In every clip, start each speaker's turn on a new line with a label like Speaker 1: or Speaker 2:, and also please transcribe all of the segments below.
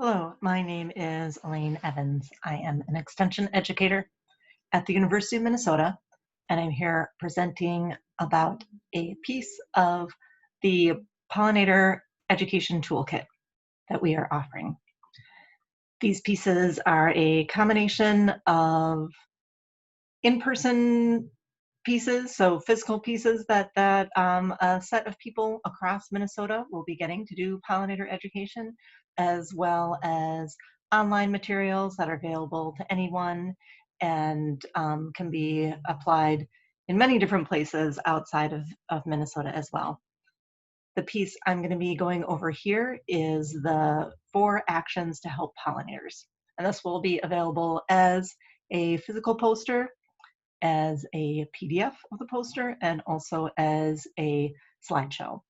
Speaker 1: Hello, my name is Elaine Evans. I am an extension educator at the University of Minnesota, and I'm here presenting about a piece of the Pollinator Education Toolkit that we are offering. These pieces are a combination of in-person pieces, so physical pieces that a set of people across Minnesota will be getting to do pollinator education, as well as online materials that are available to anyone and can be applied in many different places outside of Minnesota as well. The piece I'm going to be going over here is the 4 actions to help pollinators. And this will be available as a physical poster, as a PDF of the poster, and also as a slideshow.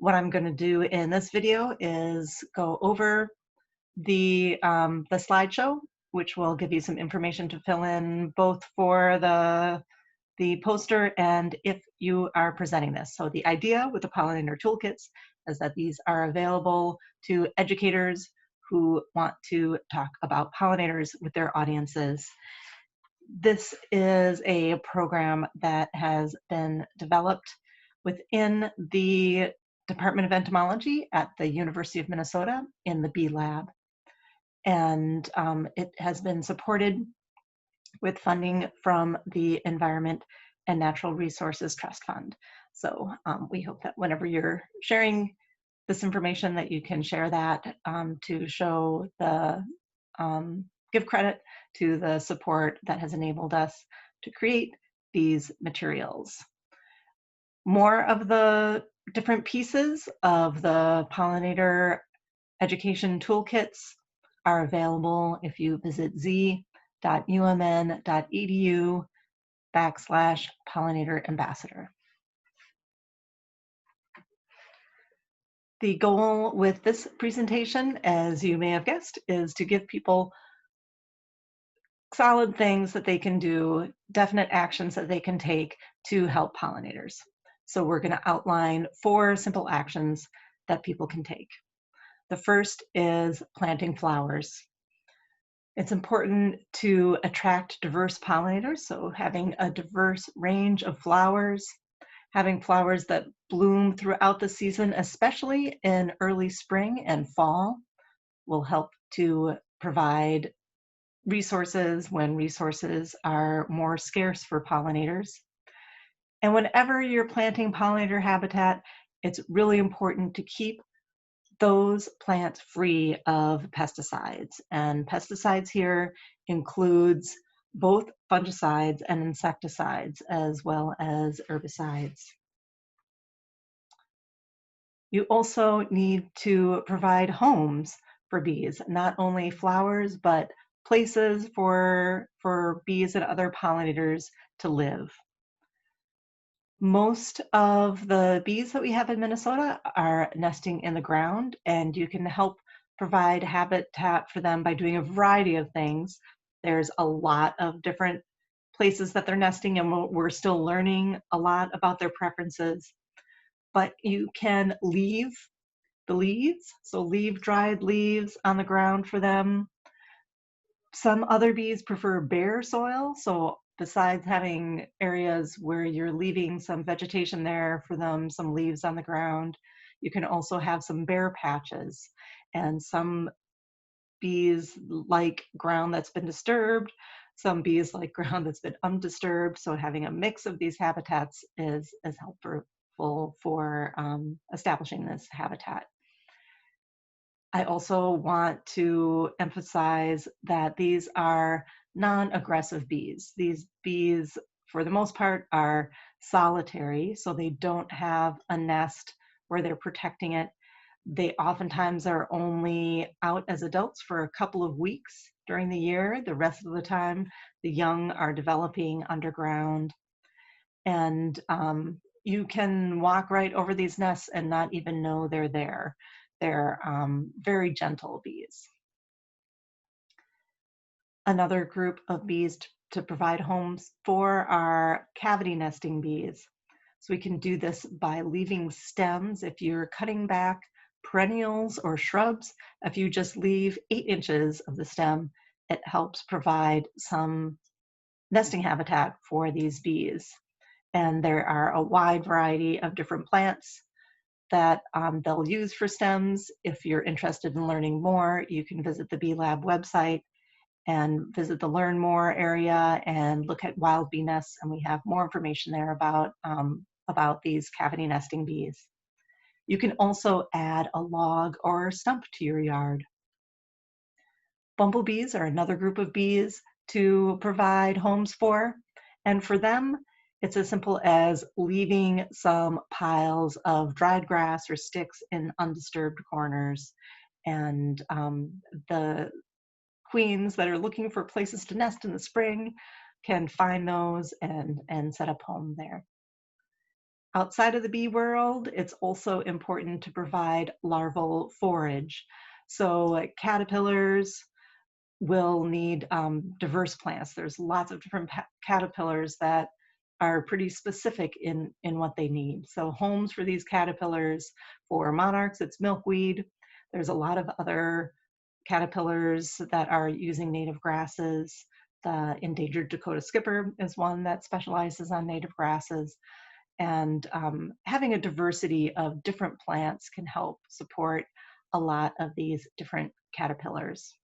Speaker 1: What I'm going to do in this video is go over the slideshow, which will give you some information to fill in both for the poster and if you are presenting this. So the idea with the Pollinator Toolkits is that these are available to educators who want to talk about pollinators with their audiences. This is a program that has been developed within the Department of Entomology at the University of Minnesota in the Bee Lab. And it has been supported with funding from the Environment and Natural Resources Trust Fund. So we hope that whenever you're sharing this information that you can share that to show the give credit to the support that has enabled us to create these materials. More of the different pieces of the Pollinator Education Toolkits are available if you visit z.umn.edu/pollinator ambassador. The goal with this presentation, as you may have guessed, is to give people solid things that they can do, definite actions that they can take to help pollinators. So we're going to outline 4 simple actions that people can take. The first is planting flowers. It's important to attract diverse pollinators, so having a diverse range of flowers, having flowers that bloom throughout the season, especially in early spring and fall, will help to provide resources when resources are more scarce for pollinators. And whenever you're planting pollinator habitat, it's really important to keep those plants free of pesticides. And pesticides here includes both fungicides and insecticides, as well as herbicides. You also need to provide homes for bees, not only flowers, but places for bees and other pollinators to live. Most of the bees that we have in Minnesota are nesting in the ground, and you can help provide habitat for them by doing a variety of things. There's a lot of different places that they're nesting, and we're still learning a lot about their preferences. But you can leave the leaves, so leave dried leaves on the ground for them. Some other bees prefer bare soil, so besides having areas where you're leaving some vegetation there for them, some leaves on the ground, you can also have some bare patches. And some bees like ground that's been disturbed, some bees like ground that's been undisturbed, so having a mix of these habitats is helpful for establishing this habitat. I also want to emphasize that these are non-aggressive bees. These bees, for the most part, are solitary, so they don't have a nest where they're protecting it. They oftentimes are only out as adults for a couple of weeks during the year. The rest of the time, the young are developing underground. And you can walk right over these nests and not even know they're there. They're very gentle bees. Another group of bees to provide homes for are cavity nesting bees. So we can do this by leaving stems. If you're cutting back perennials or shrubs, if you just leave 8 inches of the stem, it helps provide some nesting habitat for these bees. And there are a wide variety of different plants that they'll use for stems. If you're interested in learning more, you can visit the Bee Lab website and visit the Learn More area and look at wild bee nests, and we have more information there about these cavity nesting bees. You can also add a log or stump to your yard. Bumblebees are another group of bees to provide homes for, and for them, it's as simple as leaving some piles of dried grass or sticks in undisturbed corners. And the queens that are looking for places to nest in the spring can find those and set up home there. Outside of the bee world, it's also important to provide larval forage. So caterpillars will need diverse plants. There's lots of different caterpillars that are pretty specific in what they need. So homes for these caterpillars, for monarchs, it's milkweed. There's a lot of other caterpillars that are using native grasses. The endangered Dakota skipper is one that specializes on native grasses. And having a diversity of different plants can help support a lot of these different caterpillars.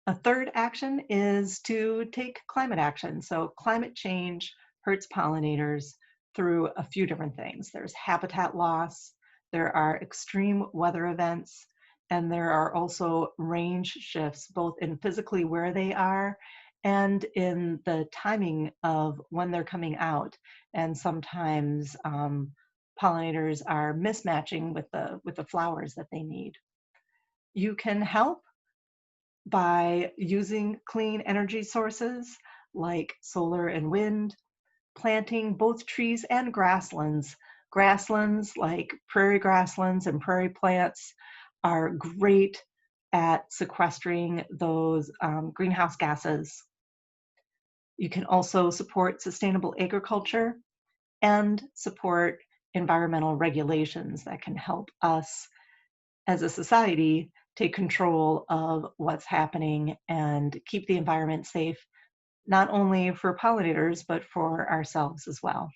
Speaker 1: A third action is to take climate action. So climate change hurts pollinators through a few different things. There's habitat loss, there are extreme weather events, and there are also range shifts, both in physically where they are and in the timing of when they're coming out. And sometimes pollinators are mismatching with the flowers that they need. You can help by using clean energy sources like solar and wind, planting both trees and grasslands. Grasslands like prairie grasslands and prairie plants are great at sequestering those greenhouse gases. You can also support sustainable agriculture and support environmental regulations that can help us as a society take control of what's happening and keep the environment safe, not only for pollinators, but for ourselves as well.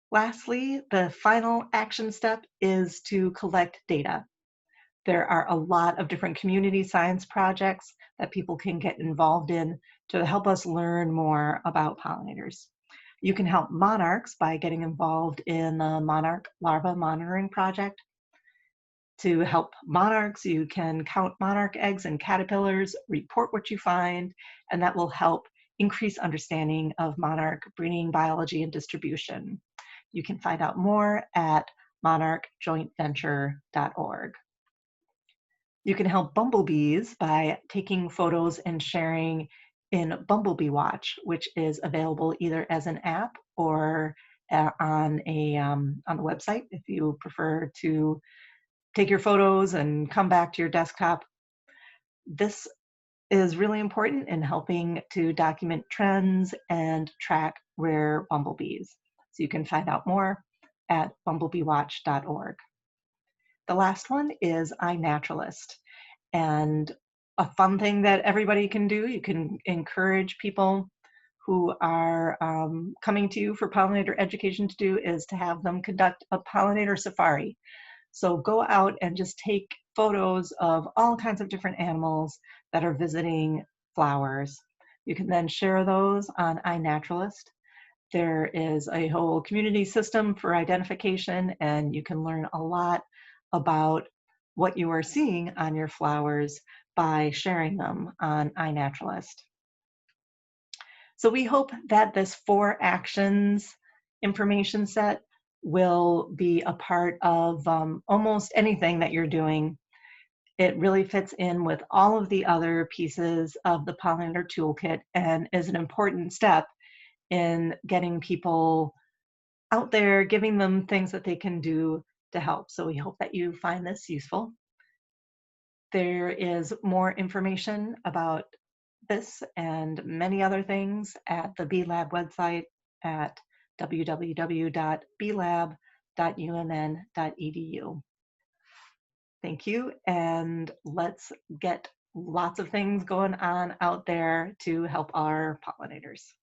Speaker 1: Lastly, the final action step is to collect data. There are a lot of different community science projects that people can get involved in to help us learn more about pollinators. You can help monarchs by getting involved in the Monarch Larva Monitoring Project. To help monarchs, you can count monarch eggs and caterpillars, report what you find, and that will help increase understanding of monarch breeding biology and distribution. You can find out more at monarchjointventure.org. You can help bumblebees by taking photos and sharing in Bumblebee Watch, which is available either as an app or on the website if you prefer to take your photos and come back to your desktop. This is really important in helping to document trends and track rare bumblebees. So you can find out more at bumblebeewatch.org. The last one is iNaturalist. And a fun thing that everybody can do, you can encourage people who are coming to you for pollinator education to do, is to have them conduct a pollinator safari. So go out and just take photos of all kinds of different animals that are visiting flowers. You can then share those on iNaturalist. There is a whole community system for identification, and you can learn a lot about what you are seeing on your flowers by sharing them on iNaturalist. So we hope that this 4 actions information set will be a part of almost anything that you're doing. It really fits in with all of the other pieces of the Pollinator Toolkit and is an important step in getting people out there, giving them things that they can do to help. So we hope that you find this useful. There is more information about this and many other things at the Bee Lab website at www.beelab.umn.edu. Thank you. And let's get lots of things going on out there to help our pollinators.